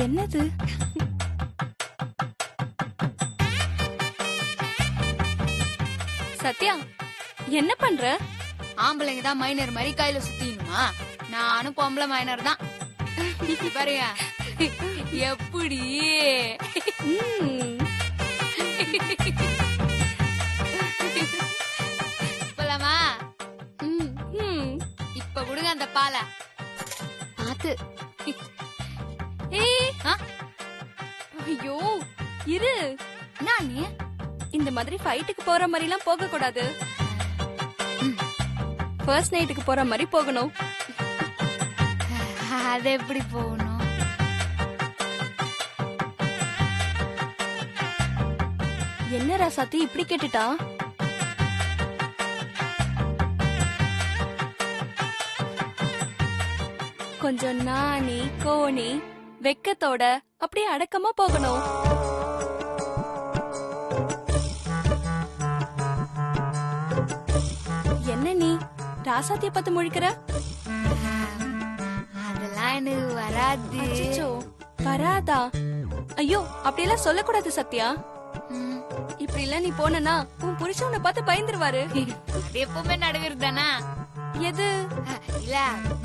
என்னது? சத்யா, என்ன பண்ற? ஆம்பளைங்க தான் மைனர் மாதிரி கையில சுத்தினுமா? நானும் பொம்பளை மைனர் தான். பாருங்க எப்படி போலாமா? இப்ப விடுங்க அந்த பாலை. பாத்து. ஐயோ இரு. நான் இந்த மாதிரி ஃபைட்டுக்கு போற மாதிரி எல்லாம் போக கூடாது. ஃபர்ஸ்ட் நைட்டுக்கு போற மாதிரி போகணும். அது எப்படி போகணும்? என்ன ராசாத்தி இப்படி கேட்டுட்டா? கொஞ்சம் நாணி கோணி வெக்கத்தோட அப்படியே அடக்கமா போகணும். என்ன நீ ராசாத்திய பார்த்து முழிக்கிற? அதெல்லாம் எனக்கு வராது. அச்சச்சோ, வராதா? ஐயோ அப்படியெல்லாம் சொல்லக்கூடாது சத்யா. இப்படி இல்ல நீ போனா உன் புருஷன் உன்னை பார்த்து பயந்துருவாரு. அது எப்பவுமே நடக்கிறது தானா? எது? இல்ல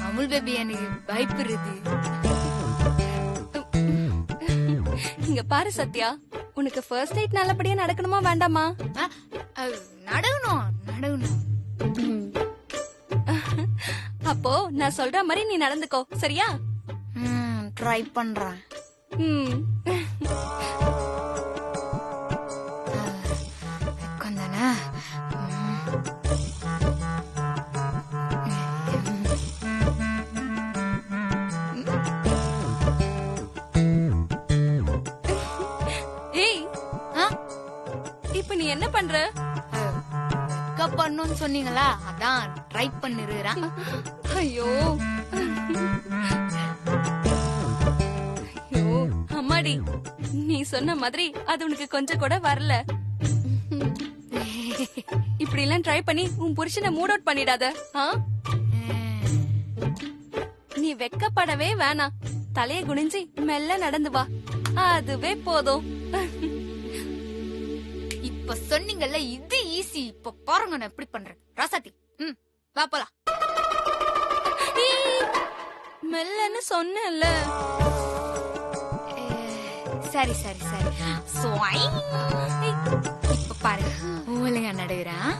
அமுல் பேபி எனக்கு பயப்படுறது. இங்க பாரு சத்யா, உனக்கு ஃபர்ஸ்ட் நைட் நல்லபடியா நடக்கணுமா வேண்டாமா? நடக்கணும் நடக்கணும். அப்போ நான் சொல்ற மாதிரி நீ நடந்துக்கோ, சரியா? ட்ரை பண்றேன். கொஞ்சனா இப்ப நீ என்ன பண்ற? பண்ணணும்னு சொன்னீங்களா, அதான் ட்ரை பண்ணிருக்கிறேன். ஐயோ ஐயோ அம்மாடி, நீ சொன்ன மாதிரி அது உனக்கு கொஞ்சம் கூட வரல. இப்படி எல்லாம் ட்ரை பண்ணி உன் புருஷனை மூட் அவுட் பண்ணிடாத. நீ வெக்கப்படவே வேணாம். தலைய குனிஞ்சி மெல்ல நடந்து வா, அதுவே போதும். இப்ப சொன்னீங்கல்ல இது ஈஸி. இப்ப பாருங்க நான் எப்படி பண்றேன். ராசாத்தி வா போலாம். மெல்லன்னு சொன்னேன்ல. சரி சரி சரி. இப்ப பாருங்க ஒழுங்கா நடுகிறேன்.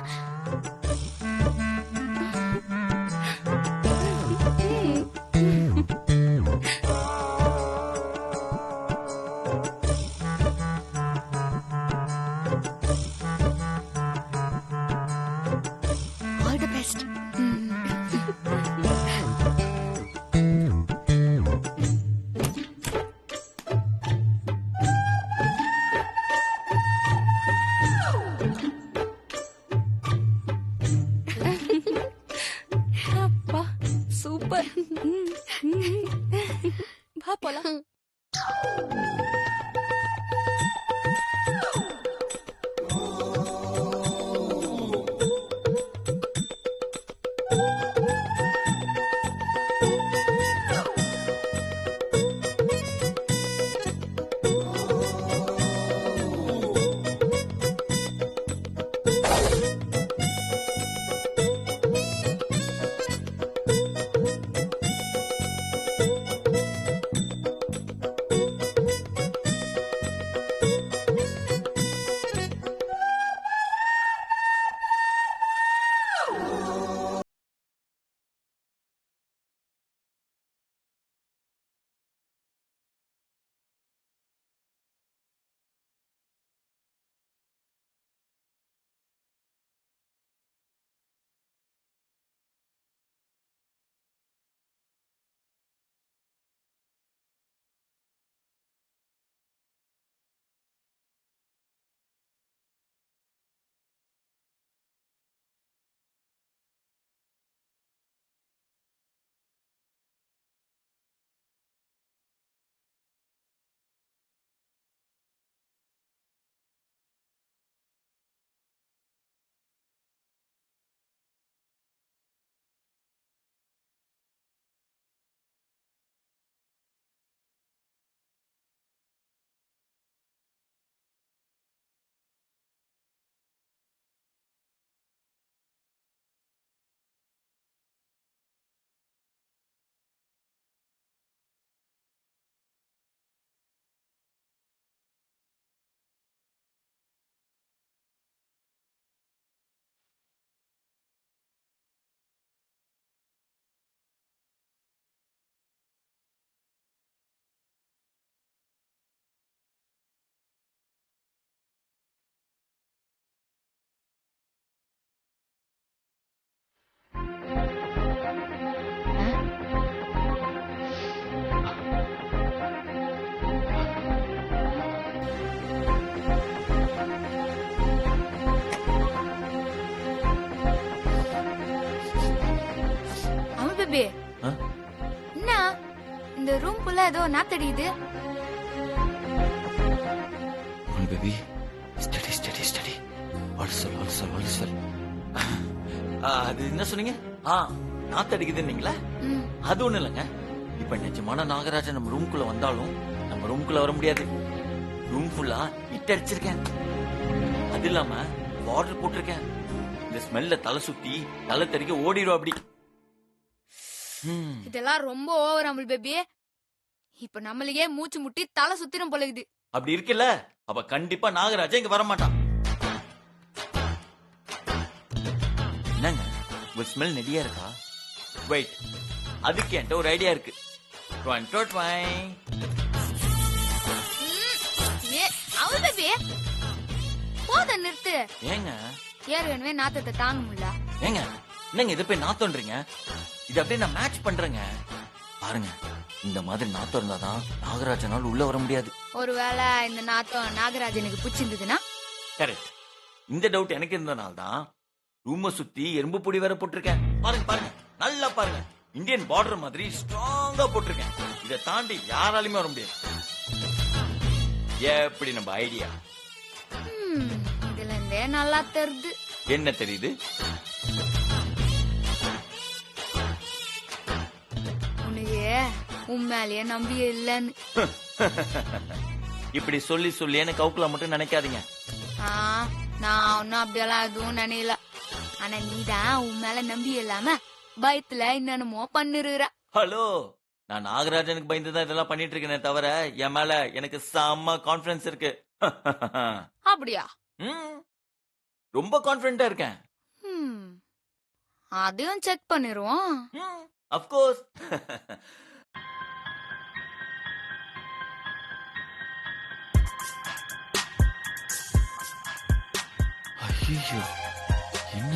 All the best. அப்பா சூப்பர். வா போலாம். என்ன இந்த ரூம் குள்ள ஏதோ நாத்தடிக்குது. பேபி ஸ்டடி ஸ்டடி ஸ்டடி சொல் அது என்ன சொன்னீங்க? நாத்தடிக்குதுன்னீங்களா? அது ஒண்ணு இல்லைங்க. இப்ப நிஜமான நாகராஜன் நம்ம ரூம்குள்ள வந்தாலும் நம்ம ரூம்குள்ள வர முடியாது. ரூம் ஃபுல்லா இட் அடிச்சிருக்கேன். அது இல்லாம வாட்டர் போட்டிருக்கேன். இந்த ஸ்மெல்ல தலை சுத்தி தலை தெறிக்க ஓடிடும் அப்படி. இதெல்லாம் ரொம்ப ஓவர் அமுல் பேபி. இப்ப நம்மளையே மூச்சு முட்டி தலை சுத்திரும் போலகுது. அப்படி இருக்குல்ல, அப்ப கண்டிப்பா நாகராஜா இங்க வர மாட்டான். என்னங்க ஒரு ஸ்மெல் நெடியா இருக்கா? வெயிட், அதுக்கு என்கிட்ட ஒரு ஐடியா இருக்கு. அமுல் பேபி போத நிறுத்து. ஏங்க ஏற்கனவே நாத்தத்தை தாங்க முடியல. ஏங்க என்னங்க இதை போய் நாத்தோன்றீங்க? இது அப்படியே நான் மேட்ச் பண்றேங்க. பாருங்க, இந்த மாதிரி நாத்தம் இருந்தாதான் நாகராஜனால் உள்ள வர முடியாது. ஒருவேளை இந்த நாத்தம் நாகராஜனுக்கு பிடிச்சிருந்ததுன்னா? கரெக்ட். இந்த டவுட் எனக்கு இருந்தனால தான் ரூமை சுத்தி எறும்பு பொடி வேற போட்டிருக்கேன். பாருங்க பாருங்க, நல்லா பாருங்க. இந்தியன் பார்டர் மாதிரி ஸ்ட்ராங்கா போட்டிருக்கேன். இதை தாண்டி யாராலுமே வர முடியாது. எப்படி நம்ம ஐடியா? இதுல இருந்தே நல்லா தெரியுது. என்ன தெரியுது? உண்மையிலேயே நம்பியே இல்லன்னு. இப்படி சொல்லி சொல்லி எனக்கு கவுக்குல மட்டும் நினைக்காதீங்க. நான் ஒன்னும் அப்படியெல்லாம் எதுவும் நினைல. ஆனா நீதான் உன் மேல நம்பி இல்லாம பயத்துல என்னென்னமோ பண்ணுற. ஹலோ, நான் நாகராஜனுக்கு பயந்துதான் இதெல்லாம் பண்ணிட்டு இருக்கேனே தவிர என் மேல எனக்கு செம்ம கான்பிடன்ஸ் இருக்கு. அப்படியா? ரொம்ப கான்பிடண்டா இருக்கேன். அதையும் செக் பண்ணிருவோம். Of course. ஐயோ, என்ன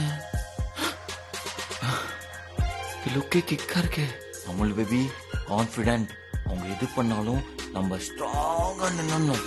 லுக்கே கிக்கா இருக்கு. Amul baby confident. அவங்க எது பண்ணாலும் நம்ம ஸ்ட்ராங்கா நின்னணும்.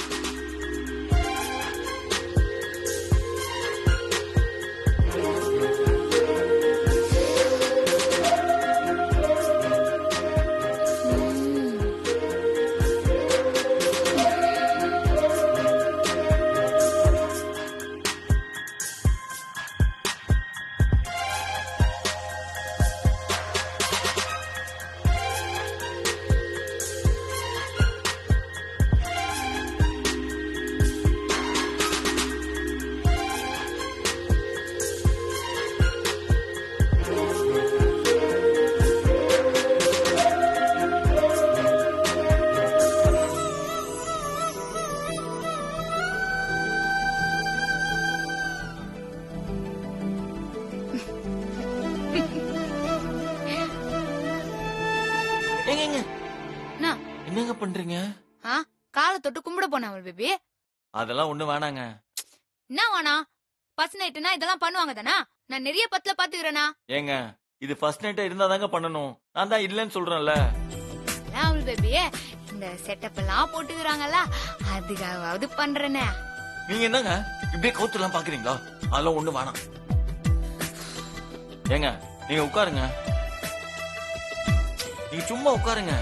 என்னங்க பண்றீங்க? காலை தொட்டு கும்பிட போன பேபி. அதெல்லாம் ஒண்ணு வேணாங்க. என்ன வேணா? ஃபர்ஸ்ட் நைட்னா இதெல்லாம் பண்ணுவாங்க தானா? நான் நிறைய பத்துல பாத்துக்கிறேனா? ஏங்க இது ஃபர்ஸ்ட் நைட்டா இருந்தாதாங்க பண்ணணும். நான் தான் இல்லன்னு சொல்றேன்ல. அமுல் பேபி, இந்த செட்டப் எல்லாம் போட்டுக்கறாங்கல்ல, அதுக்காவது பண்றேனே. நீங்க என்னங்க இப்படியே கவுத்துலாம் பாக்குறீங்களா? அதெல்லாம் ஒண்ணு வேணாம். ஏங்க நீங்க உட்காருங்க. நீங்க சும்மா உட்காருங்க.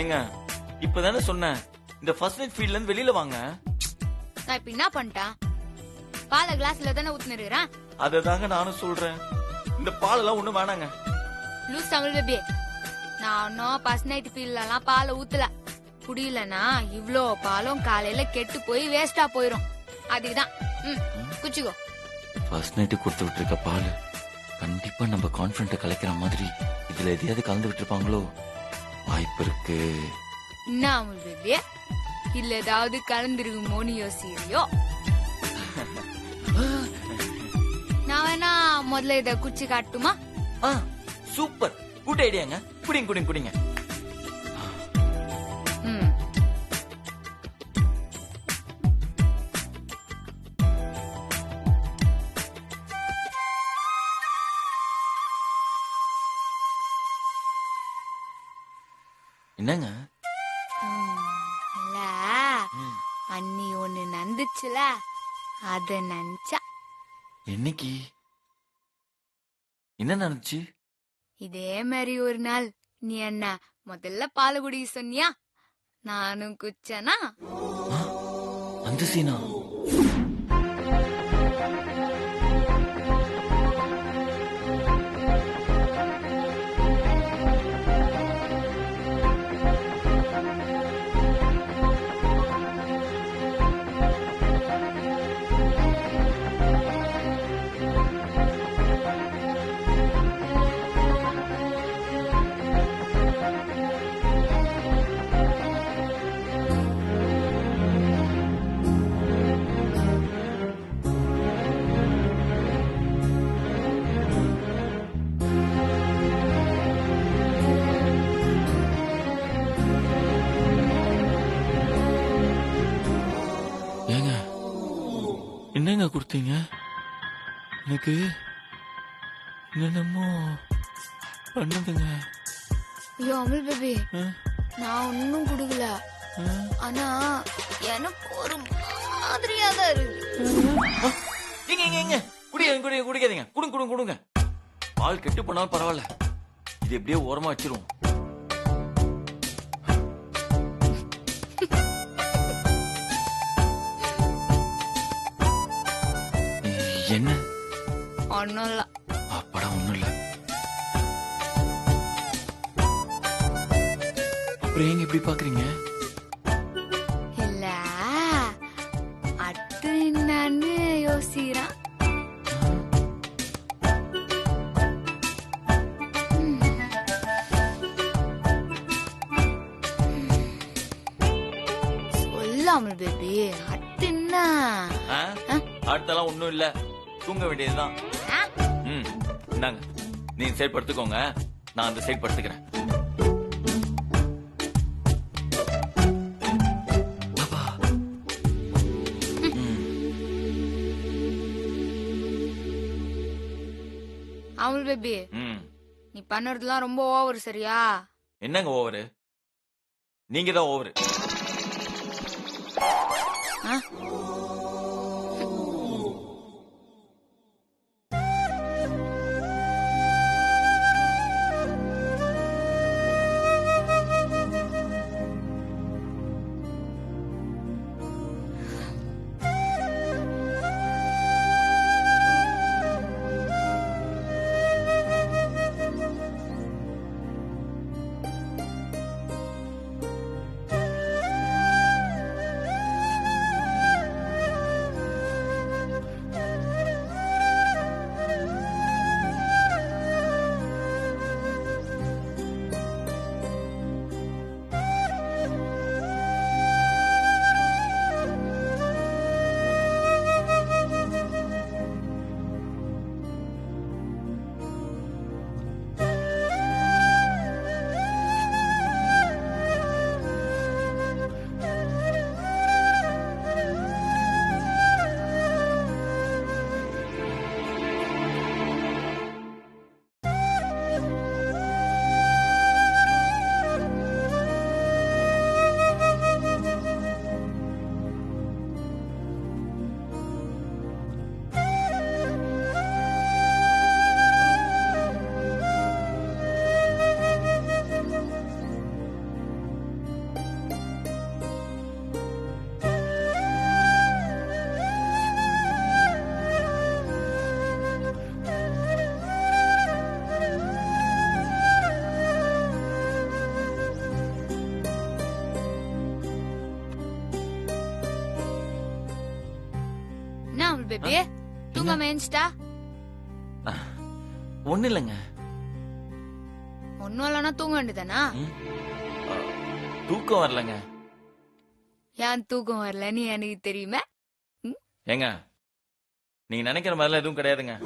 ஏங்க இப்பதானே சொன்னேன், இந்த ஃபர்ஸ்ட் நைட் ஃபீல்ட்ல இருந்து வெளியில வாங்க. நான் இப்ப என்ன பண்ணிட்டேன்? பாலை கிளாஸ்ல தானே ஊத்துனிருக்கிறேன். அததாங்க நானும் சொல்றேன். இந்த பாலெல்லாம் ஒண்ணு வேணாங்க. லூஸ் அமுல் பேபி, நான் இன்னும் ஃபர்ஸ்ட் நைட் ஃபீல்ட்ல எல்லாம் பாலை ஊத்தல. குடியிலனா இவ்ளோ பாலும் காலையில கெட்டு போய் வேஸ்டா போயிரும். அதுக்குதான் குச்சிக்கோ. ஃபர்ஸ்ட் நைட் கொடுத்து விட்டுருக்க பால் கண்டிப்பா நம்ம கான்ஃபிடென்ட் கலைக்கிற மாதிரி இதுல எதையாவது கலந்து விட்டுருப்பாங்களோ? வாய்ப்பு இருக்கு. என்ன அமுல் பேபி, இல்ல ஏதாவது கலந்துருக்குமோன்னு யோசிக்கிறியோ? நான் வேணா முதல்ல இத குச்சி காட்டுமா? சூப்பர், குட் ஐடியாங்க. குடிங்க குடிங்க குடிங்க. என்னங்க? இல்ல அன்னி ஒண்ணு நந்துச்சுல அத நினைச்சா. என்னைக்கு என்ன நடந்துச்சு? இதே மாதிரி ஒரு நாள் நீ என்ன முதல்ல பால் குடிக்க சொன்னியா, நானும் குச்சனா. அந்த சீனா? ஏங்க என்னங்க கொடுத்தீங்க எனக்கு? என்னென்னமோ பண்ணுதுங்க. ஐயோ அமுல் பேபி, ஆ? நான் ஒன்னும் குடுக்கல. ஆ? ஆனா எனக்கு ஒரு மாதிரியா தான் இருக்கு. இங்க குடிக்காதீங்க. கொடுங்க. பால் கெட்டு போனாலும் பரவாயில்ல, இது எப்படியே ஓரமா வச்சிருவோம். என்ன? ஒன்னும் இல்ல. அப்படா ஒண்ணும் இல்ல. அப்புறம் ஏங்க இப்படி பாக்குறீங்க? இல்ல அது என்னன்னு யோசிக்கிறான். சொல்லாமல் பேபி, அது என்ன? அடுத்தெல்லாம் ஒண்ணும் இல்ல, தூங்க வேண்டியதுதான். இந்தாங்க, நீங்க சைட் படுத்துக்கோங்க, நான் அந்த சைட் படுத்துக்கிறேன். அமுல் பேபி, நீ பண்ணறதுலாம் ரொம்ப ஓவர், சரியா? என்னங்க ஓவரு? நீங்க தான் ஓவரு. பேபி, தூங்காம ஏஞ்சிட்டா? ஒண்ணு இல்லைங்க. ஒன்னும் இல்லைன்னா தூங்க வேண்டியதானா? தூக்கம் வரலங்க. ஏன் தூக்கம் வரலன்னு எனக்கு தெரியுமே. ஏங்க, நீங்க நினைக்கிற மாதிரிலாம் எதுவும் கிடையாதுங்க.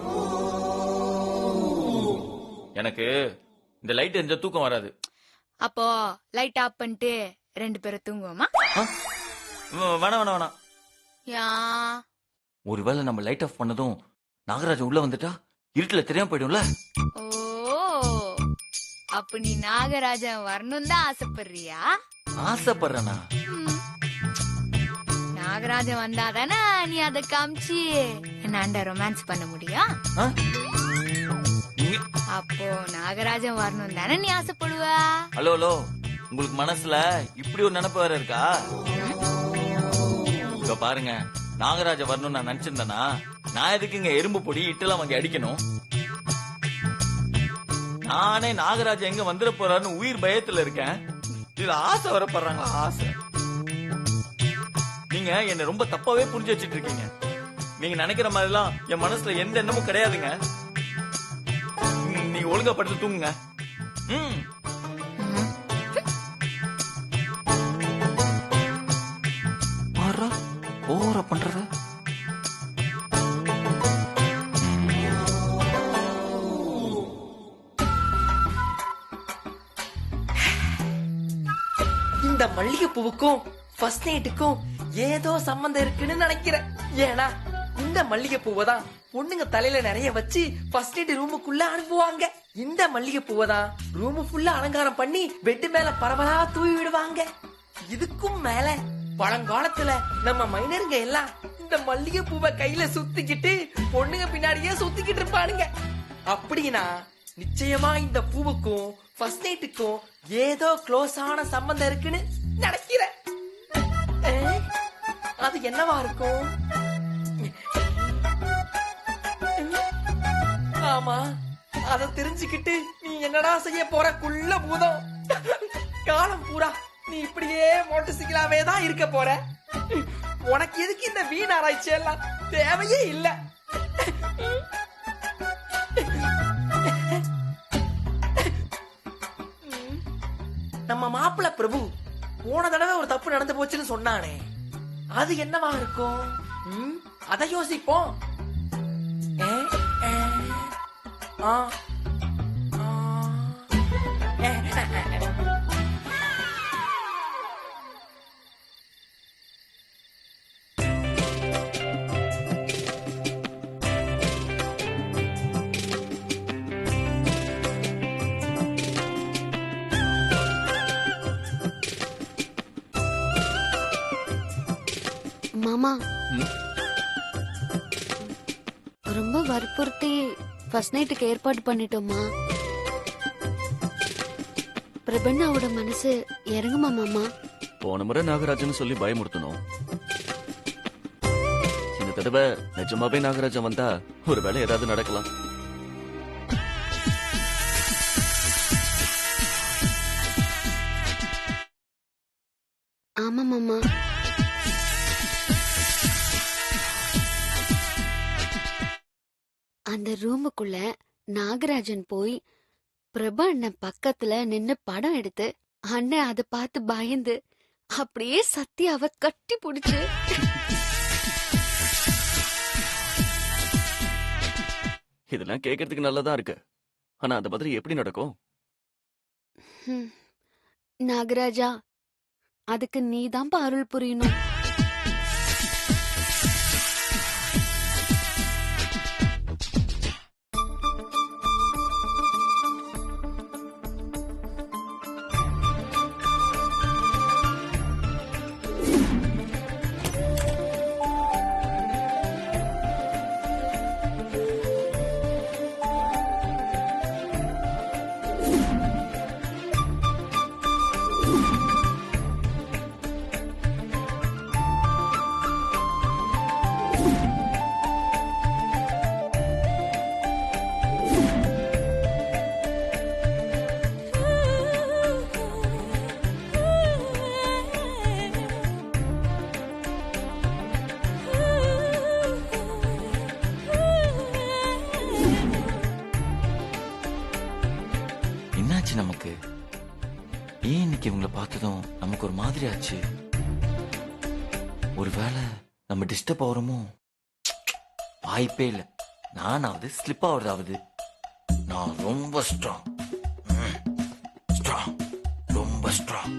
எனக்கு இந்த லைட் எரிஞ்சா தூக்கம் வராது. அப்போ லைட் ஆஃப் பண்ணிட்டு 2 பேரும் தூங்குவோமா? வேணாம். யா, ஒருவேளை நம்ம லைட் ஆஃப் பண்ணதும் நாகராஜன் உள்ள வந்துட்டா இருட்டுல தெரியாம போயிடும்ல. ஓ, அப்ப நீ நாகராஜன் வரணும் தான் ஆசைப்படுறியா? ஆசைப்படுறேனா? நாகராஜன் வந்தாதானே நீ அதை காமிச்சு என்னாண்ட ரொமான்ஸ் பண்ண முடியும். அப்போ நாகராஜன் வரணும் தானே நீ ஆசைப்படுவ? ஹலோ ஹலோ, உங்களுக்கு மனசுல இப்படி ஒரு நினைப்பு வேற இருக்கா? இப்ப பாருங்க, நாகராஜ வரணும்னு நான் நினைச்சிருந்தேன்னா நான் எதுக்கு இங்க எறும்பு பொடி இட்டெல்லாம் வாங்கி அடிக்கணும்? நானே நாகராஜ எங்க வந்துட போறாருன்னு உயிர் பயத்துல இருக்கேன். இதுல ஆசை வரப்படுறாங்களா? ஆசை. நீங்க என்ன ரொம்ப தப்பாவே புரிஞ்சு வச்சிட்டு இருக்கீங்க. நீங்க நினைக்கிற மாதிரி எல்லாம் என் மனசுல எந்த எண்ணமும் கிடையாதுங்க. நீங்க ஒழுங்கா படுத்து தூங்குங்க. ஓவரா பண்றத இந்த மல்லிகை பூவுக்கும் ஃபர்ஸ்ட் நைட்டுக்கும் ஏதோ சம்பந்தம் இருக்குன்னு நினைக்கிறேன். ஏன்னா இந்த மல்லிகை பூவை தான் பொண்ணுங்க தலையில நிறைய வச்சு ஃபர்ஸ்ட் நைட் ரூமுக்குள்ள அனுப்புவாங்க. இந்த மல்லிகை பூவை தான் ரூமு ஃபுல்லா அலங்காரம் பண்ணி பெட்டு மேல பரவலா தூவி விடுவாங்க. இதுக்கும் மேல பழங்காலத்துல நம்ம மைனருங்க எல்லாம் இந்த மல்லிகை பூவை கையில சுத்திக்கிட்டு பொண்ணுங்க பின்னாடியே சுத்திக்கிட்டு இருப்பானுங்க. அப்படின்னா நிச்சயமா இந்த பூவுக்கும் ஃபர்ஸ்ட் நைட்டுக்கும் ஏதோ க்ளோஸ் ஆன சம்பந்தம் இருக்குன்னு நினைக்கிறேன். அது என்னவா இருக்கும்? ஆமா, அத தெரிஞ்சுக்கிட்டு நீ என்னடா செய்ய போற குள்ள பூதம்? காலம் பூரா நீ இப்படியே மோட்டர் சைக்கிளாவே தான் இருக்க போற. உனக்கு எதுக்கு இந்த வீண் ஆராய்ச்சி எல்லாம்? தேவையே இல்ல. நம்ம மாப்பிள்ள பிரபு போன தடவை ஒரு தப்பு நடந்து போச்சுன்னு சொன்னானே, அது என்னவா இருக்கும்? அத யோசிப்போம். மாமா, ரொம்ப வற்புறுத்தி ஃபர்ஸ்ட் நைட்டுக்கு ஏற்பாடு பண்ணிட்டோமா? பிரபன்னாவோட மனசு இறங்குமா மாமா? போன முறை நாகராஜன் சொல்லி பயமுறுத்தணும். இந்த தடவை நிஜமாவே நாகராஜன் வந்தா ஒரு வேலை ஏதாவது நடக்கலாம். ஆமா மாமா. அந்த ரூமுக்குள்ள நாகராஜன் போய் பிரபா அண்ணன் பக்கத்துல நின்னு படம் எடுத்து அண்ணன் அதை பார்த்து பயந்து அப்படியே சத்யாவை கட்டி பிடிச்சு இதெல்லாம் கேட்கறதுக்கு நல்லதா இருக்கு. ஆனா அந்த மாதிரி எப்படி நடக்கும்? நாகராஜா, அதுக்கு நீதான் அருள் புரியணும். நமக்கு ஏன் இன்னைக்கு இவங்களை பார்த்ததும் நமக்கு ஒரு மாதிரி ஆச்சு? ஒருவேளை நம்ம டிஸ்டர்ப் ஆகிறோமோ? வாய்ப்பே இல்லை. நானாவது ஸ்லிப் ஆகுறதாவது. நான் ரொம்ப ஸ்ட்ராங், ரொம்ப ஸ்ட்ராங்.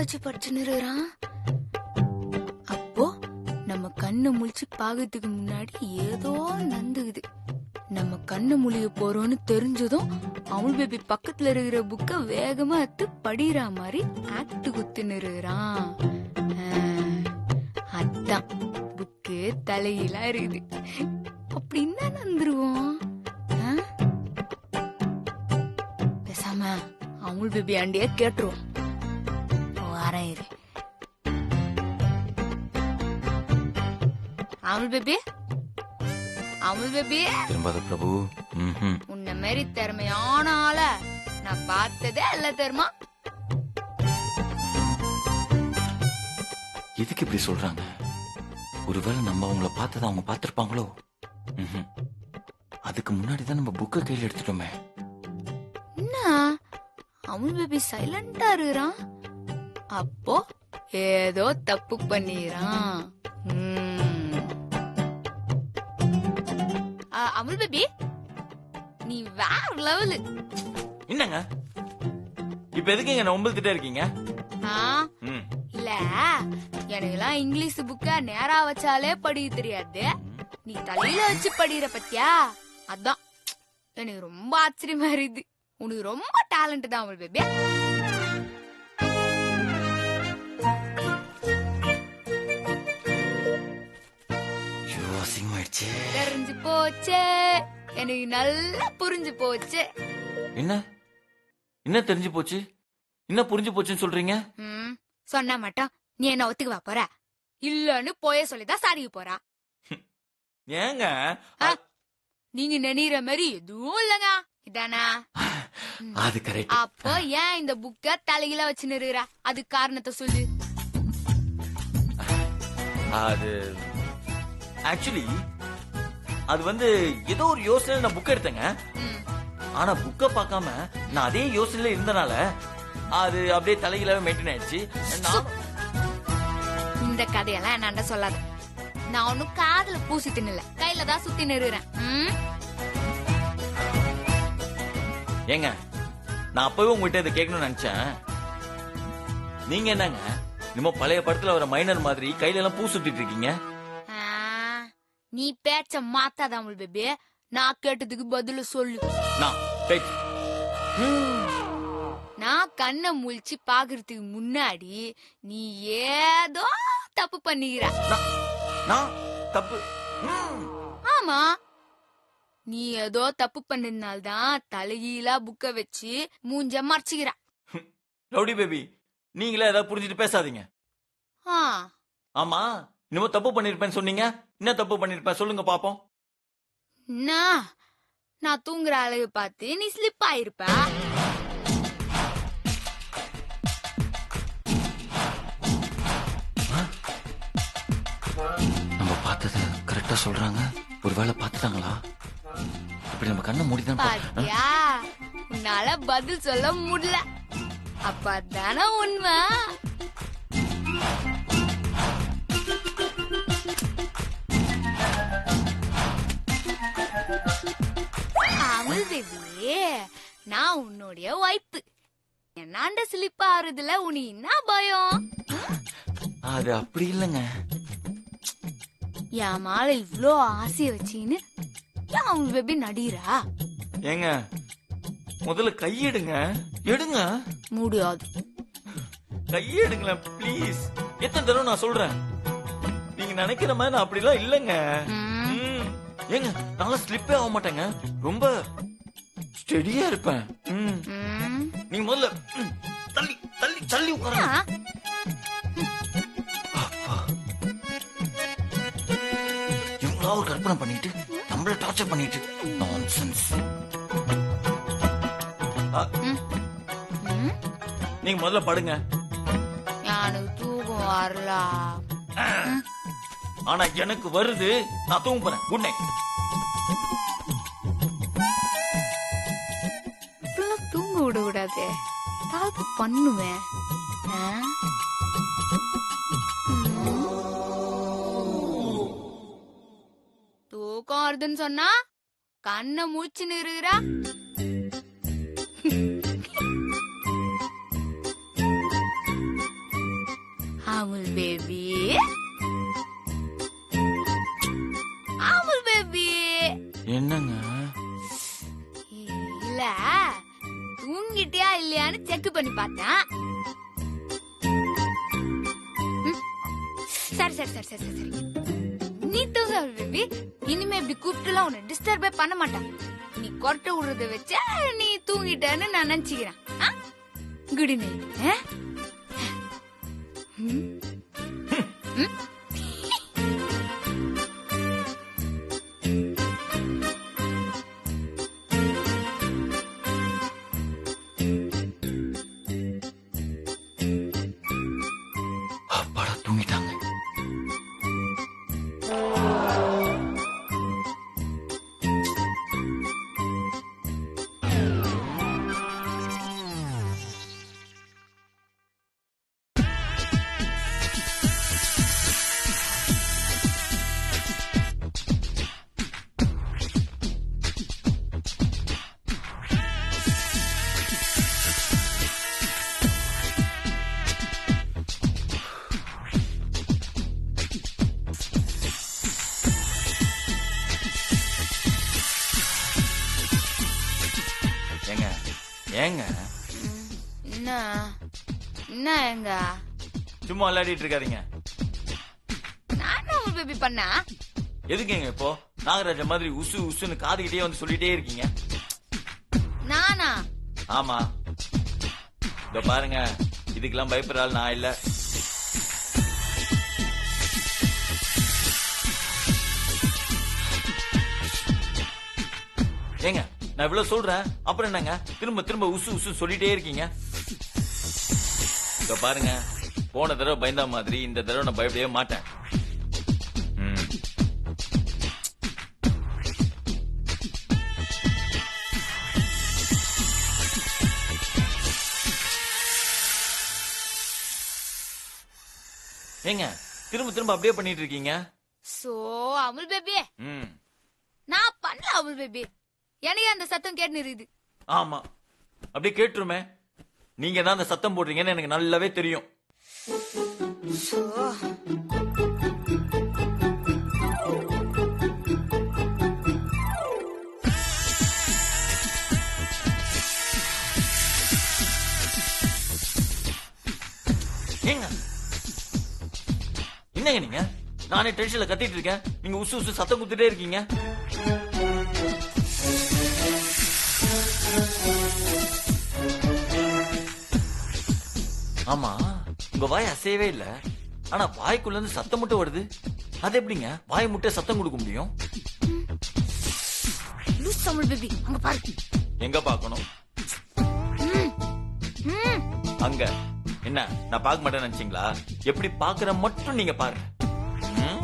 வச்சு படிச்சுன்னு இருக்கிறான். அப்போ நம்ம கண்ணு முழிச்சு பாக்கிறதுக்கு முன்னாடி ஏதோ நந்துக்குது. நம்ம கண்ணு முழிய போறோம்னு தெரிஞ்சதும் அமுல் பேபி பக்கத்துல இருக்கிற புக்க வேகமா எடுத்து படிக்கிற மாதிரி ஆக்ட் குத்துன்னு இருக்கிறான். அதான் புக்கு தலையிலா இருக்குது. அப்படின்னா நந்துருவோம். பேசாம அமுல் பேபி ஆண்டிய கேட்டுருவோம். வரேன் இரு. அமுல் பேபி, அமுல் பேபி, திரும்பாத பிரபு. உன்ன மாதிரி திறமையான ஆள நான் பார்த்ததே இல்ல தெரியுமா? எதுக்கு இப்படி சொல்றாங்க? ஒருவேளை நம்ம அவங்கள பார்த்ததை அவங்க பார்த்திருப்பாங்களோ? அதுக்கு முன்னாடிதான் நம்ம புக்க கையில எடுத்துட்டோமே. என்ன அமுல் பேபி சைலண்டா இருக்கிறான்? அப்போ ஏதோ தப்பு பண்ணிறான். அமுல் பேபி, நீ வேற லெவலு. என்னங்க இப்ப எதுக்குங்க என்ன ஒன்பதுட்டே இருக்கீங்க? இல்ல, எனக்குலாம் இங்கிலீஷ் புக்க நேரா வச்சாலே படிக்க தெரியாது. நீ தலையில வச்சு படிக்கிற பத்தியா? அதான் எனக்கு ரொம்ப ஆச்சரியமா இருக்குது. உனக்கு ரொம்ப டேலண்ட் தான் அமுல் பேபி. தெரிஞ்சு போச்சு, எனக்கு நல்லா புரிஞ்சு போச்சு. என்ன என்ன தெரிஞ்சு போச்சு? என்ன புரிஞ்சு போச்சுன்னு சொல்றீங்க? சொன்னா மட்டும் நீ என்ன ஒத்துக்குவா போற? இல்லன்னு போய சொல்லிதான் சாதிக்க போறா. ஏங்க நீங்க நினைக்கிற மாதிரி எதுவும் இல்லங்க. இதானா? அது கரெக்ட். அப்போ ஏன் இந்த புக்க தலையில வச்சு நிறுற? அது காரணத்தை சொல்லு. அது ஆக்சுவலி அது வந்து ஏதோ ஒரு யோசனை நான் புக் எடுத்தேங்க. ஆனா புக்க பார்க்காம நான் அதே யோசனையில இருந்தனால அது அப்படியே தலையில மெயின்டைன் ஆயிடுச்சு. இந்த கதையெல்லாம் என்னாண்ட சொல்லாத. நான் ஒன்னும் காதுல பூசி தின்னல, கையில தான் சுத்தி நிறுறேன். ஏங்க நான் அப்பவே உங்ககிட்ட இதை கேட்கணும்னு நினைச்சேன். நீங்க என்னங்க இன்னும் பழைய படத்துல வர மைனர் மாதிரி கையில எல்லாம் பூ சுத்திட்டு இருக்கீங்க? நீ பேச்ச மாத்தாத அமுல் பேபி. நான் கேட்டதுக்கு பதில சொல்லு. நான் கண்ணை முழிச்சு பாக்குறதுக்கு முன்னாடி நீ ஏதோ தப்பு பண்ணிக்கிற. தப்பு? ஆமா, நீ ஏதோ தப்பு பண்ணதுனால்தான் தலைகீழா புக்க வச்சு மூஞ்ச மறைச்சுக்கிற. ரவுடி பேபி, நீங்களே ஏதாவது புரிஞ்சுட்டு பேசாதீங்க. ஆமா, இன்னும் தப்பு பண்ணிருப்பேன்னு சொன்னீங்க. என்ன தப்பு பண்ணிருப்பேன் சொல்லுங்க பாப்போம். நான் தூங்குற அழகு பார்த்து நீ ஸ்லிப் ஆயிருப்ப. நம்ம பார்த்தது கரெக்டா சொல்றாங்க. ஒருவேளை பார்த்துட்டாங்களா? இப்படி நம்ம கண்ணை மூடிதான் பாத்தியா? உன்னால பதில் சொல்ல முடியல. அப்பதானே உண்மை. அமுல் பேபி, நான் உன்னுடைய வைப்பு. என்னாண்ட ஸ்லிப் ஆறுதுல உனி என்ன பயம்? அது அப்படி இல்லைங்க. என் மேல இவ்ளோ ஆசைய வச்சின்னு அமுல் பேபி நடிரா? ஏங்க முதல்ல கையெடுங்க. எடுங்க. முடியாது. கையெடுங்களேன் ப்ளீஸ். எத்தனை தடவை நான் சொல்றேன். நீங்க நினைக்கிற மாதிரி நான் அப்படிலாம் இல்லைங்க. ஏங்க நான் ஸ்லிப்பே ஆக மாட்டேங்க. ரொம்ப ஸ்டெடியா இருப்பேன். நீங்க முதல்ல தள்ளி தள்ளி தள்ளி உட்காருங்க. இவங்களா ஒரு கற்பனை பண்ணிட்டு நம்மள டார்ச்சர் பண்ணிட்டு நான்சென்ஸ். நீங்க முதல்ல படுங்க. எனக்கு தூக்கம் வரல. ஆனா எனக்கு வருது. நான் தூங்க போறேன். Good night. இப்பெல்லாம் தூங்க விட கூடாது. ஏதாவது பண்ணுவேன். தூக்கம் வருதுன்னு சொன்னா கண்ணை மூச்சுன்னு இருக்கிறா. Amul baby, Amul baby. என்னங்க? இல்ல, தூங்கிட்டியா இல்லையான்னு செக் பண்ணி பார்த்தேன். சரி சரி சரி சரி சரி, நீ தூங்க அமுல் பேபி. இனிமே இப்படி கூப்பிட்டுலாம் உன்னை டிஸ்டர்பே பண்ண மாட்டான். நீ கொரட்டை விடுறத வச்ச நீ தூங்கிட்டேன்னு நான் நினைச்சுக்கிறேன். Good night. அப்பாடா தூங்கிட்டாங்க. ஏங்க ஏங்க என்ன என்ன எங்க சும்மா விளையாடிட்டு இருக்காதீங்க. நானும் அமுல் பேபி பண்ணா எதுக்குங்க இப்போ நாகராஜ மாதிரி உசு உசுன்னு காதுகிட்டே வந்து சொல்லிட்டே இருக்கீங்க? நானா? ஆமா, இதோ பாருங்க, இதுக்கெல்லாம் பயப்படுற ஆள் நான் இல்ல. ஏங்க நான் இவ்வளவு சொல்றேன், அப்புறம் என்னங்க திரும்ப திரும்ப உசு உசு சொல்லிட்டே இருக்கீங்க? இதோ பாருங்க, போன தடவை பயந்தா மாதிரி இந்த தடவை நான் பயப்படவே மாட்டேன். ம். ஏங்க திரும்ப திரும்ப அப்படியே பண்ணிட்டு இருக்கீங்க? சோ அமுல் பேபி, ம். நான் பண்ணல அமுல் பேபி. எனக்கு அந்த சத்தம் கேட்டு இருக்குது. ஆமா, அப்படியே கேட்டுருமே. நீங்க தான் அந்த சத்தம் போடுறீங்கன்னு எனக்கு நல்லாவே தெரியும். ஏங்க என்னங்க நீங்க? நானே டென்ஷன்ல கத்திட்டு இருக்கேன், நீங்க உசு உசு சத்தம் குத்துட்டே இருக்கீங்க. ஆமா, உங்க வாய் அசையவே இல்ல, ஆனா வாய்க்குள்ள இருந்து சத்தம் மட்டும் வருது. அது எப்படிங்க வாய் முட்டை சத்தம் கொடுக்க முடியும்? லூஸ் அமுல் பேபி, அங்க பாரு. எங்க பாக்கணும்? அங்க. என்ன நான் பார்க்க மாட்டேன்னு நினைச்சீங்களா? எப்படி பாக்குற மட்டும் நீங்க பாருங்க. ம்?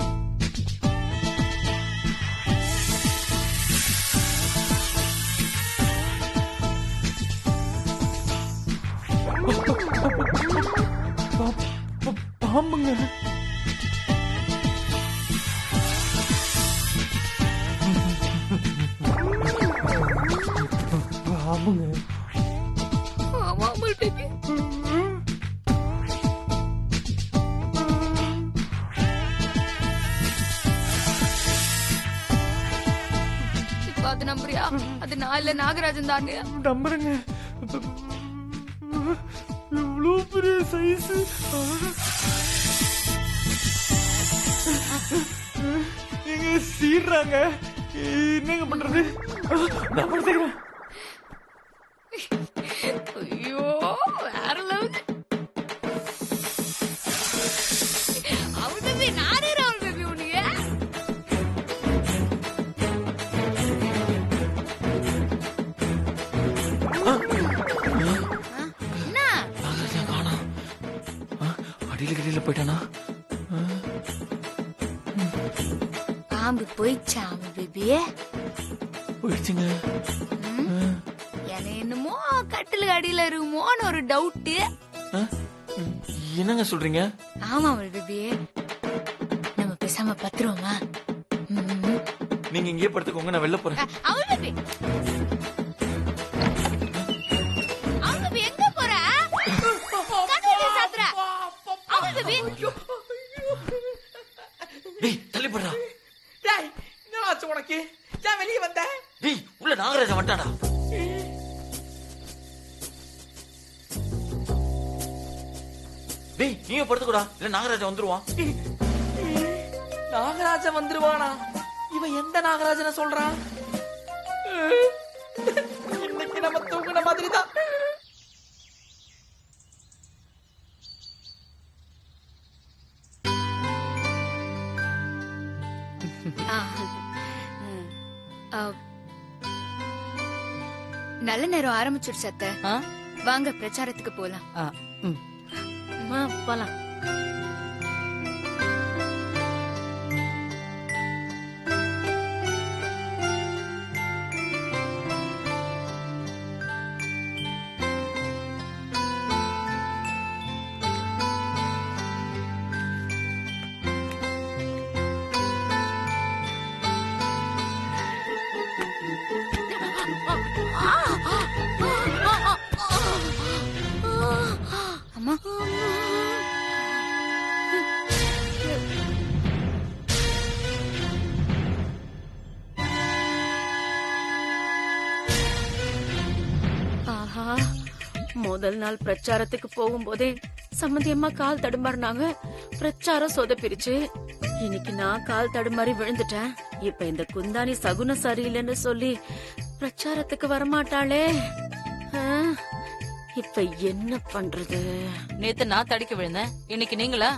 பாம்புங்க. பாம்புங்க. ஆமா அமுல் பேபி. இப்ப அது நம்புறியா? அது நான் இல்ல, நாகராஜன் தானே. நம்புறேங்க. இவ்வளவு பெரிய சைஸ். நீங்க சீர்றாங்க, என்னங்க பண்றது? நான் படுத்துக்கிறேன். ஐயோ வேற லெவல். அமுல் பேபி, நானே அமுல் பேபி உனக்கு. என்ன அடியில கடியில போயிட்டானா? பாம்பு போயிடுச்சா அமுல் பேபி? போயிடுச்சுங்க. எனக்கு என்னமோ கட்டிலுக்கு அடியில இருக்குமோன்னு ஒரு டவுட். என்னங்க சொல்றீங்க? ஆமா அமுல் பேபி, நம்ம பேசாம பத்துருவோமா? நீங்க இங்கே படுத்துக்கோங்க, நான் வெளில போறேன். அமுல் பேபி, அமுல் பேபி எங்க போற? கதவு சாத்துற. அமுல் பேபி நாகராஜன் வந்துட்டாடா. டேய் நீயும் படுத்துக்கூடா, இல்ல நாகராஜன் வந்துருவான். நாகராஜன் வந்துருவானா? இவன் எந்த நாகராஜனை சொல்றான்? இன்னைக்கு நம்ம தூங்குன மாதிரி தான். நல்ல நேரம் ஆரம்பிச்சிடுச்சு அத்தை. வாங்க பிரச்சாரத்துக்கு போலாம். போலாம். அம்மா ஆஹா, முதல் நாள் பிரச்சாரத்துக்கு போகும்போதே சம்மந்தி அம்மா கால் தடுமாறினாங்க. பிரச்சாரம் சொதப்பிருச்சு. இன்னைக்கு நான் கால் தடுமாறி விழுந்துட்டேன். இப்ப இந்த குந்தாணி சகுனம் சரியில்லைன்னு சொல்லி பிரச்சாரத்துக்கு வரமாட்டாளே. ஆ, இப்ப என்ன பண்றது? நேத்து நான் தடிக்க விழுந்தேன், இன்னைக்கு நீங்களா?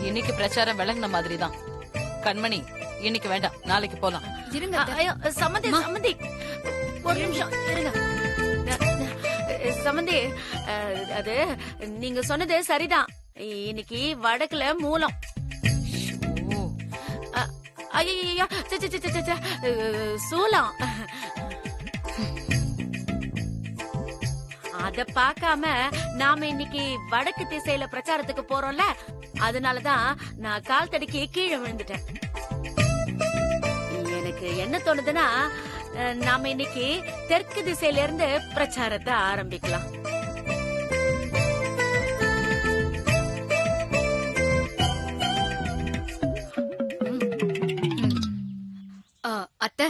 இன்னைக்கு பிரச்சாரம் விளங்கின மாதிரி தான். கண்மணி, இன்னைக்கு வேண்டாம், நாளைக்கு போலாம். இருங்க அத்தை. ஐயோ, சம்மந்தி சம்மந்தி ஒரு நிமிஷம் இருங்க. சம்மந்தி, அது நீங்க சொன்னது சரிதான். இன்னைக்கு வடக்குல மூலம். ஐயோ, சூலம். அத பாக்காம நாம இன்னைக்கு வடக்கு திசையில பிரச்சாரத்துக்கு போறோம்ல, அதனாலதான் நான் கால் தடுக்கி கீழே விழுந்துட்டேன். எனக்கு என்ன தோணுதுன்னா, நாம இன்னைக்கு தெற்கு திசையில இருந்து பிரச்சாரத்தை ஆரம்பிக்கலாம். அத்தை,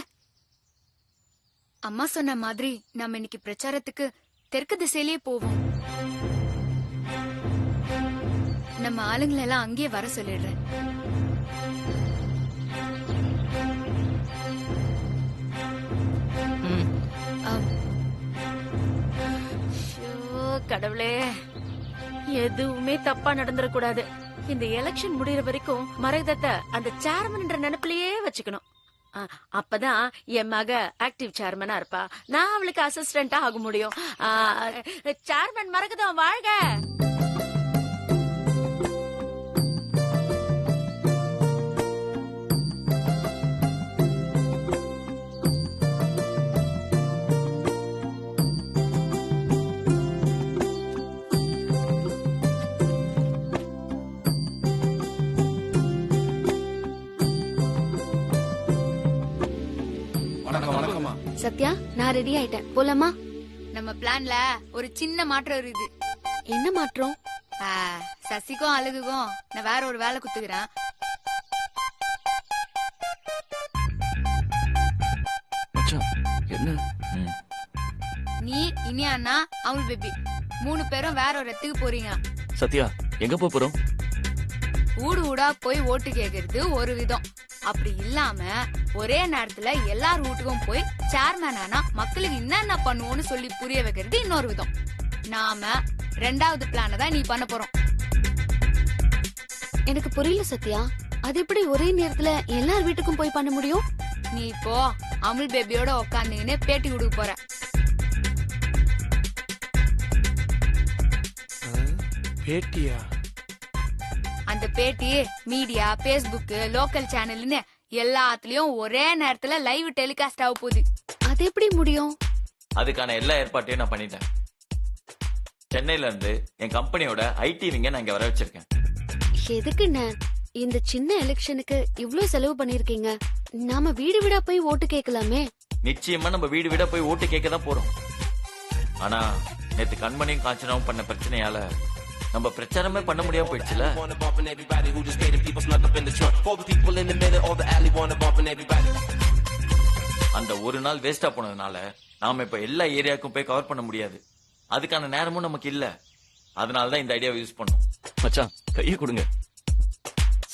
அம்மா சொன்ன மாதிரி நாம இன்னைக்கு பிரச்சாரத்துக்கு தெற்கு திசையிலேயே போவோம். நம்ம ஆளுங்களை எல்லாம் அங்கேயே வர சொல்லிடுறேன். கடவுளே, எதுவுமே தப்பா நடந்துடக்கூடாது. இந்த எலெக்ஷன் முடியற வரைக்கும் மரகதத்தை அந்த சேர்மன் நினைப்பிலேயே வச்சுக்கணும். அப்பதான் என் மக ஆக்டிவ் சேர்மனா இருப்பா. நான் அவளுக்கு அசிஸ்டண்டா ஆக முடியும். சேர்மன் மரகதம் வாழ்க. சத்யா, நான் ரெடி ஆயிட்டேன், போலாமா? நம்ம பிளான்ல ஒரு சின்ன மாற்றம் இருக்குது. என்ன மாற்றம்? சசிக்கும் அழகுக்கும் நான் வேற ஒரு வேலை குத்துக்கிறேன். மச்சான், என்ன? நீ இனி அண்ணா அமுல் பேபி 3 பேரும் வேற ஒரு இடத்துக்கு போறீங்க. சத்யா, எங்க போறோம்? ஊடு ஊடா போய் ஓட்டு கேக்குறது ஒரு விதம். அப்படி இல்லாம ஒரே நேரத்துல எல்லார் வீட்டுக்கும் போய் சேர்மேன் ஆனா மக்களுக்கு என்னென்ன பண்ணுவோம்னு சொல்லி புரிய வைக்கிறது இன்னொரு விதம். நாம 2வது பிளான தான் நீ பண்ண போறோம். எனக்கு புரியல சத்யா, அது எப்படி ஒரே நேரத்துல எல்லார் வீட்டுக்கும் போய் பண்ண முடியும்? நீ இப்போ அமுல் பேபியோட உக்காந்துன்னு பேட்டி கொடுக்க போற. பேட்டியா? அந்த பேட்டி மீடியா, பேஸ்புக், லோக்கல் சேனல்னு எல்லாத்துலயும் ஒரே நேரத்துல லைவ் டெலிகாஸ்ட் ஆக போகுது. அது எப்படி முடியும்? அதுக்கான எல்லா ஏற்பாட்டையும் நான் பண்ணிட்டேன். சென்னையில இருந்து என் கம்பெனியோட ஐடி விங்க நான் இங்க வர வச்சிருக்கேன். எதுக்குண்ண இந்த சின்ன எலெக்ஷனுக்கு இவ்ளோ செலவு பண்ணிருக்கீங்க? நாம வீடு வீடா போய் ஓட்டு கேட்கலாமே. நிச்சயமா நம்ம வீடு வீடா போய் ஓட்டு கேட்க தான் போறோம். ஆனா நேத்து கண்மணியும் காஞ்சனாவும் பண்ண பிரச்சனையால நம்ம பிரச்சாரமே பண்ண முடியாம போயிடுச்சுல. அந்த ஒரு நாள் வேஸ்டா போனதுனால நாம இப்ப எல்லா ஏரியாவுக்கும் போய் கவர் பண்ண முடியாது. அதுக்கான நேரமும் நமக்கு இல்ல. அதனாலதான் இந்த ஐடியாவை யூஸ் பண்ணோம். மச்சான் கையை கொடுங்க.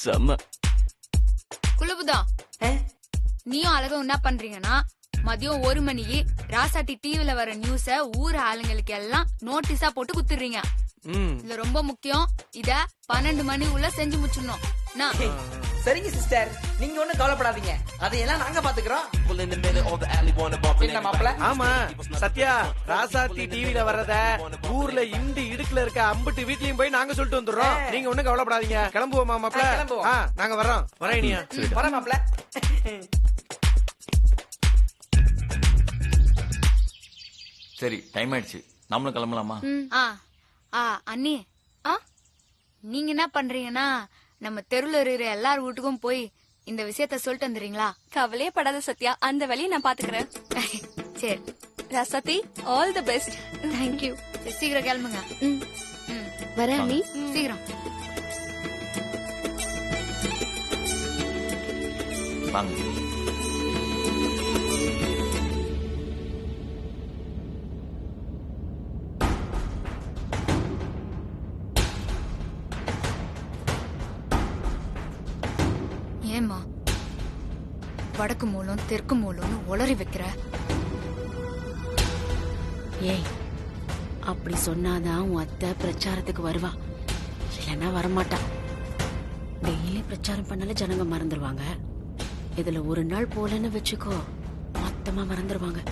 செம்ம. குலபுதா நீயும் அழகும் என்ன பண்றீங்கன்னா மதியம் 1 மணிக்கு ராசாத்தி டிவில வர நியூஸ ஊர் ஆளுங்களுக்கு எல்லாம் நோட்டீஸா போட்டு குத்துறீங்க. இது ரொம்ப முக்கியம். இத 12 மணி உள்ள செஞ்சு முடிச்சிடணும். சரிங்க சிஸ்டர், நீங்க ஒண்ணும் கவலைப்படாதீங்க, அதையெல்லாம் நாங்க பாத்துக்கிறோம். என்ன மாப்பிள? ஆமா சத்யா, ராசாத்தி டிவில வர்றத ஊர்ல இண்டு இடுக்குல இருக்க அம்புட்டு வீட்லயும் போய் நாங்க சொல்லிட்டு வந்துடுறோம். நீங்க ஒண்ணும் கவலைப்படாதீங்க. கிளம்புவோமா மாப்பிள? கிளம்புவோம். நாங்க வர்றோம். வரேனியா? வர மாப்பிள. சரி, டைம் ஆயிடுச்சு, நம்மளும் கிளம்பலாமா? அண்ணி நீங்க என்ன பண்றீங்கன்னா நம்ம தெருல இருக்கிற எல்லார் வீட்டுக்கும் போய் இந்த விஷயத்த சொல்லிட்டு வந்துடுறீங்களா? கவலையே படாத சத்யா, அந்த வழியை நான் பாத்துக்கிறேன். சரி ராசாத்தி, ஆல் தி பெஸ்ட். தேங்க்யூ. சீக்கிரம் கிளம்புங்க. வரேன் நீ. சீக்கிரம் வாங்க. ஏமா வடக்கு மூலம் தெற்கு மூலம்னு உளறி வைக்கிற? ஏய், அப்படி சொன்னாதான் உன் அத்தை பிரச்சாரத்துக்கு வருவா, இல்லைன்னா வரமாட்டா. டெய்லி பிரச்சாரம் பண்ணாலே ஜனங்க மறந்துடுவாங்க. இதுல ஒரு நாள் போலன்னு வச்சுக்கோ, மொத்தமா மறந்துடுவாங்க.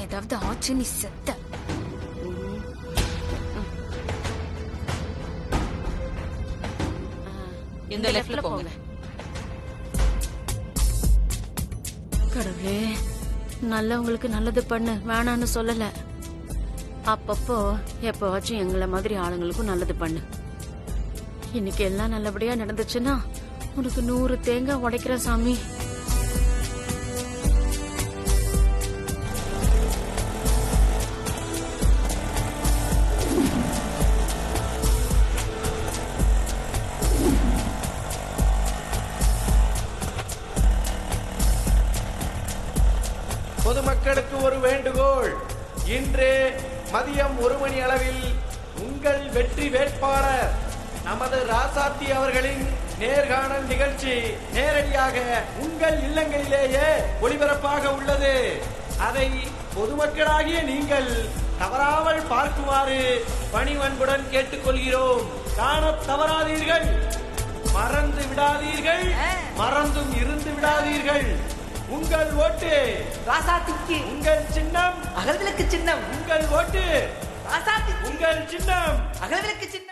ஏதாவது ஆச்சு நீ செத்த. இந்த லெஃப்ட்ல போங்க. கடவுளே, நல்லவங்களுக்கு நல்லது பண்ணு, வேணான்னு சொல்லல. அப்பப்போ எப்பவாச்சும் எங்களை மாதிரி ஆளுங்களுக்கும் நல்லது பண்ணு. இன்னைக்கு எல்லாம் நல்லபடியா நடந்துச்சுன்னா உனக்கு 100 தேங்காய் உடைக்கிற சாமி. பொதுமக்களுக்கு ஒரு வேண்டுகோள். இன்று மதியம் 1 மணி அளவில் உங்கள் வெற்றி வேட்பாளர் நமது ராசாத்தி அவர்களின் நேர்காணல் நிகழ்ச்சி நேரடியாக உங்கள் இல்லங்களிலேயே ஒளிபரப்பாக உள்ளது. அதை பொதுமக்களாகிய நீங்கள் தவறாமல் பார்க்குமாறு பணிவன்புடன் கேட்டுக்கொள்கிறோம். காணத் தவறாதீர்கள், மறந்து விடாதீர்கள், மறந்தும் இருந்து விடாதீர்கள். உங்கள் ஓட்டு ராசாத்திக்கு, உங்கள் சின்னம் அகல்விளக்கு சின்னம். உங்கள் ஓட்டு ராசாத்தி, உங்கள் சின்னம் அகல்விளக்கு சின்னம்.